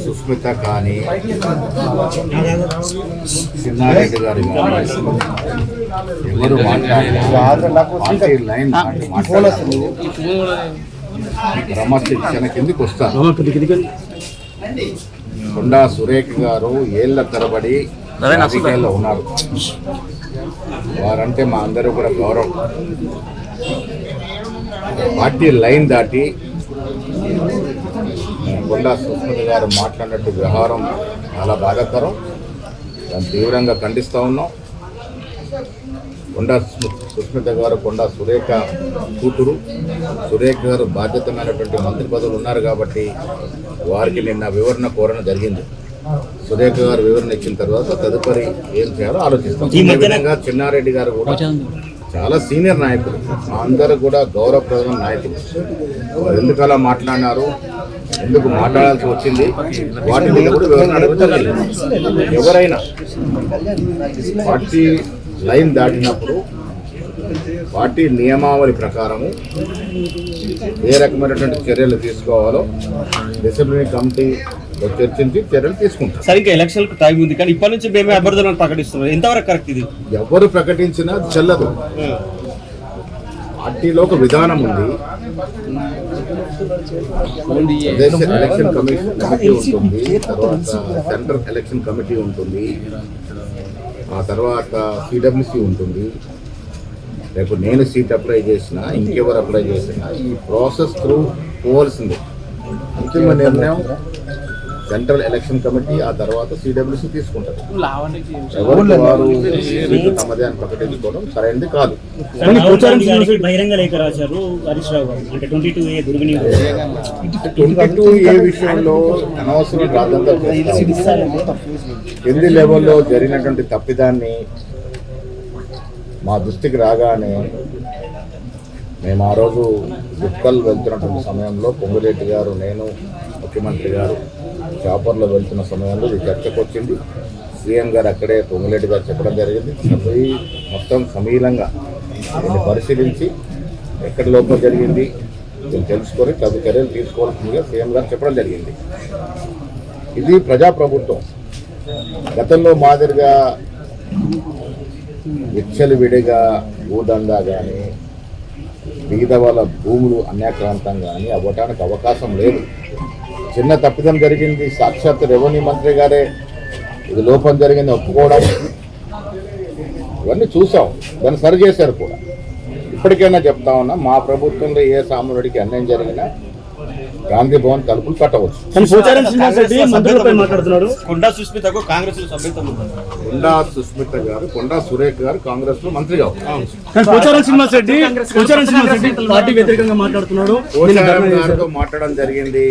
సుస్మిత కానీ చిన్నారెడ్డి గారు కానీ ఎవరు పార్టీ లైన్ క్రమశిక్షణ కిందకి వస్తారు. కొండా సురేఖ్ గారు ఏళ్ల తరబడి రాజకీయాల్లో ఉన్నారు. వారంటే మా అందరూ కూడా గౌరవం. పార్టీ లైన్ దాటి కొండా సుస్మిత గారు మాట్లాడినట్టు వ్యవహారం చాలా బాధాకరం. దాన్ని తీవ్రంగా ఖండిస్తూ ఉన్నాం. కొండా సుస్మిత గారు కొండా సురేఖ కూతురు. సురేఖ గారు బాధ్యతమైనటువంటి మంత్రి పదవులు ఉన్నారు కాబట్టి వారికి నిన్న వివరణ కోరడం జరిగింది. సురేఖ గారు వివరణ ఇచ్చిన తర్వాత తదుపరి ఏం చేయాలో ఆలోచిస్తాం. ఈ విధంగా చిన్నారెడ్డి గారు కూడా చాలా సీనియర్ నాయకులు, మా అందరూ కూడా గౌరవప్రదమైన నాయకులు. వారు ఎందుకు అలా మాట్లాడినారు, ఎందుకు మాట్లాడాల్సి వచ్చింది, వాటి మీద కూడా వివరణ అడుగుతారు. ఎవరైనా పార్టీ లైన్ దాటినప్పుడు పార్టీ నియమావళి ప్రకారము ఏ రకమైనటువంటి చర్యలు తీసుకోవాలో డిసిప్లినరీ కమిటీలో చర్చించి చర్యలు తీసుకుంటారు. సరే, ఇంకా ఎలక్షన్ టైం ఉంది కానీ ఇప్పటి నుంచి మేమే అభ్యర్థులను ప్రకటిస్తున్నాం. ఎంతవరకు కరెక్ట్ ఇది? ఎవరు ప్రకటించినా చెల్లదు. పార్టీలో ఒక విధానం ఉంది. ఎలక్షన్ కమిటీ ఉంటుంది, తర్వాత సెంట్రల్ ఎలక్షన్ కమిటీ ఉంటుంది, ఆ తర్వాత సిడబ్ల్యూసి ఉంటుంది. రేపు నేను సీట్ అప్లై చేసినా, ఇంకెవరు అప్లై చేసినా ఈ ప్రాసెస్ త్రూ పోవాల్సిందే. అంతిమ నిర్ణయం సెంట్రల్ ఎలక్షన్ కమిటీ, ఆ తర్వాత సిడబ్ల్యూసి తీసుకుంటారు. ఎవరికి వారు సీటు తమదే అని ప్రకటించుకోవడం సరైనది కాదు. 22A విషయంలో అనవసరం రాజంతా కింది లెవెల్లో జరిగినటువంటి తప్పిదాన్ని మా దృష్టికి రాగానే మేము ఆ రోజు గుక్కల్ వెళ్తున్నటువంటి సమయంలో పొంగులేటి గారు, నేను, ముఖ్యమంత్రి గారు చాపర్లో వెళ్తున్న సమయంలో ఇది చర్చకు వచ్చింది. సీఎం గారు అక్కడే పొంగులేటి గారు చెప్పడం జరిగింది. మొత్తం సమీలంగా దీన్ని పరిశీలించి ఎక్కడ లోపం జరిగింది దీన్ని తెలుసుకొని తగు చర్యలు తీసుకోవాల్సిందిగా సీఎం గారు చెప్పడం జరిగింది. ఇది ప్రజాప్రభుత్వం. గతంలో మాదిరిగా విచ్చలవిడిగా భూదందా కానీ మిగతా వాళ్ళ భూములు అన్యాక్రాంతం కానీ అవ్వటానికి అవకాశం లేదు. చిన్న తప్పిదం జరిగింది, సాక్షాత్ రెవెన్యూ మంత్రి గారే ఇది లోపం జరిగింది ఒప్పుకోవడం, ఇవన్నీ చూసాం. దాన్ని సరి చేశారు కూడా. ఇప్పటికైనా చెప్తా ఉన్నా, మా ప్రభుత్వంలో ఏ సామాన్యుడికి అన్యాయం జరిగినా గాంధీ భవన్ తలుపులు కట్టవచ్చు. కొండా సుస్మితకు కాంగ్రెస్ కొండా సుస్మిత గారు, కొండా సురేఖ్ గారు కాంగ్రెస్ లో మంత్రి కావచ్చు. మాట్లాడడం జరిగింది.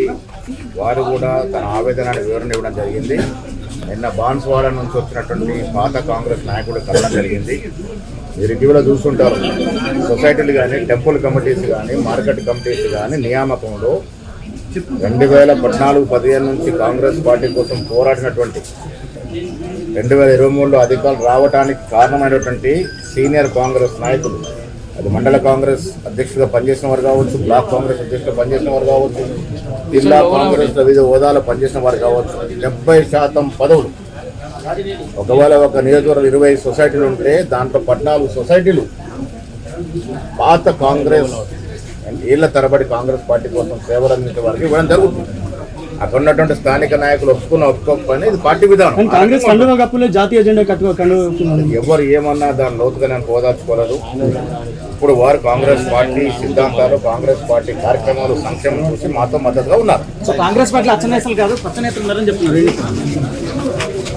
వారు కూడా తన ఆవేదన వివరణ ఇవ్వడం జరిగింది. నిన్న బాన్స్వాడ నుంచి వచ్చినటువంటి పాత కాంగ్రెస్ నాయకుడు కలవడం జరిగింది. మీరు ఇటీవల చూస్తుంటారు, సొసైటీలు కానీ, టెంపుల్ కమిటీస్ కానీ, మార్కెట్ కమిటీస్ కానీ నియామకంలో 2014-15 నుంచి కాంగ్రెస్ పార్టీ కోసం పోరాడినటువంటి 2023లో అధికారులు రావడానికి కారణమైనటువంటి సీనియర్ కాంగ్రెస్ నాయకులు, అది మండల కాంగ్రెస్ అధ్యక్షుడిగా పనిచేసిన వారు కావచ్చు, బ్లాక్ కాంగ్రెస్ అధ్యక్షుడిగా పనిచేసిన వారు కావచ్చు, జిల్లా కాంగ్రెస్ వివిధ హోదాలో పనిచేసిన వారు కావచ్చు, 70% పదవులు. ఒకవేళ ఒక నియోజకవర్గం 20 సొసైటీలు ఉంటే దాంట్లో 14 సొసైటీలు పాత కాంగ్రెస్ ఏళ్ల తరబడి కాంగ్రెస్ పార్టీ కోసం సేవలు అందించే వారికి ఇవ్వడం జరుగుతుంది. అక్కడ ఉన్నటువంటి స్థానిక నాయకులు ఒప్పుకోకపోయినా ఇది పార్టీ విధానం. జాతీయ ఎజెండా ఎవరు ఏమన్నా దాని లోతుగా నేను పోదాచుకోలేదు. ఇప్పుడు వారు కాంగ్రెస్ పార్టీ సిద్ధాంతాలు, కాంగ్రెస్ పార్టీ కార్యక్రమాలు, సంక్షేమం చూసి మాతో మద్దతుగా ఉన్నారు. కాంగ్రెస్ పార్టీ అచ్చనేతలు కాదు, పచ్చనేతలు ఉన్నారని చెప్తున్నారు.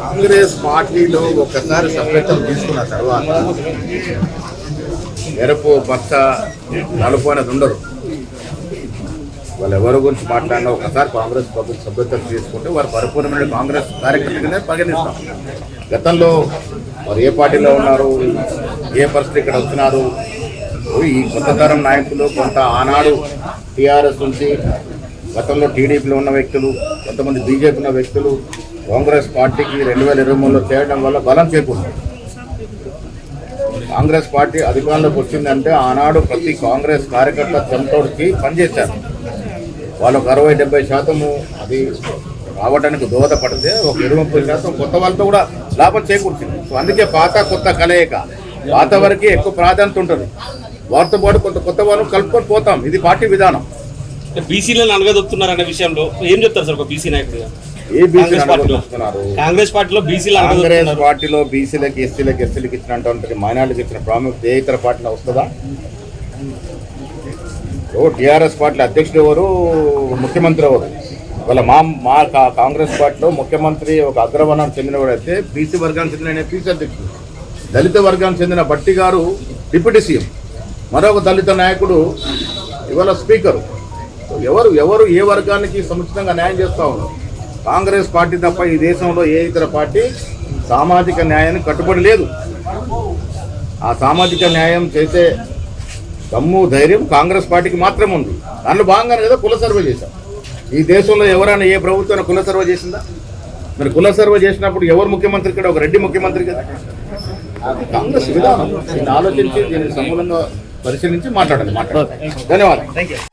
కాంగ్రెస్ పార్టీలో ఒకసారి సభ్యత్వం తీసుకున్న తర్వాత ఎరుపు పచ్చ నలుపు అనేది ఉండదు. వాళ్ళు ఎవరి గురించి మాట్లాడినా ఒకసారి కాంగ్రెస్ ప్రభుత్వ సభ్యత్వం తీసుకుంటే వారు పరిపూర్ణమైన కాంగ్రెస్ కార్యకర్తగానే పరిగణిస్తాం. గతంలో వారు ఏ పార్టీలో ఉన్నారు, ఏ పరిస్థితి ఇక్కడ వచ్చినారు, ఈ కొత్త తరం నాయకులు కొంత ఆనాడు టీఆర్ఎస్ నుంచి గతంలో టీడీపీలో ఉన్న వ్యక్తులు, కొంతమంది బీజేపీ ఉన్న వ్యక్తులు కాంగ్రెస్ పార్టీకి 2023లో చేయడం వల్ల బలం చేకూరింది. కాంగ్రెస్ పార్టీ అధికారంలోకి వచ్చిందంటే ఆనాడు ప్రతి కాంగ్రెస్ కార్యకర్త చెమటోడికి పనిచేశారు. వాళ్ళకు 60-70% అది రావడానికి దోహదపడితే ఒక 20-30% కొత్త వాళ్ళతో కూడా లాభం చేకూర్చింది. సో అందుకే పాత కొత్త కలయిక, పాత వరకే ఎక్కువ ప్రాధాన్యత ఉంటుంది, వారితో పాటు కొత్త వాళ్ళని కలుపుకొని పోతాం. ఇది పార్టీ విధానం. బీసీలను అనగదొక్కుతున్నారు అనే విషయంలో ఏం చెప్తారు సార్ ఒక బీసీ నాయకుడిగా? ఏ బీసీ అనుకుంటున్నారు? కాంగ్రెస్ పార్టీలో బీసీలు కాంగ్రెస్ పార్టీలో బీసీలకు ఎస్సీలకు ఇచ్చినటువంటి మైనార్టీలకు ఇచ్చిన ప్రాముఖ్యత ఏ ఇతర పార్టీలో వస్తుందా? టీఆర్ఎస్ పార్టీ అధ్యక్షుడు ఎవరు, ముఖ్యమంత్రి ఎవరు? వాళ్ళ మా కాంగ్రెస్ పార్టీలో ముఖ్యమంత్రి ఒక అగ్రవర్ణానికి చెందినవాడైతే బీసీ వర్గానికి చెందిన పీసీ అధ్యక్షుడు, దళిత వర్గానికి చెందిన భట్టి గారు డిప్యూటీ సీఎం, మరొక దళిత నాయకుడు ఇవాళ స్పీకరు. ఎవరు ఏ వర్గానికి సముచితంగా న్యాయం చేస్తూ ఉన్నారు? కాంగ్రెస్ పార్టీ తప్ప ఈ దేశంలో ఏ ఇతర పార్టీ సామాజిక న్యాయానికి కట్టుబడి లేదు. ఆ సామాజిక న్యాయం చేసే దమ్ము ధైర్యం కాంగ్రెస్ పార్టీకి మాత్రమే ఉంది. దానిలో భాగంగానే కదా కుల సర్వే చేశాం. ఈ దేశంలో ఎవరైనా ఏ ప్రభుత్వం కుల సర్వే చేసిందా? మరి కుల సర్వే చేసినప్పుడు ఎవరు ముఖ్యమంత్రి? ఇక్కడ ఒక రెడ్డి ముఖ్యమంత్రి కదా. కాంగ్రెస్ విధానం దీన్ని ఆలోచించి దీన్ని సమూలంగా పరిశీలించి మాట్లాడాలి. ధన్యవాదాలు.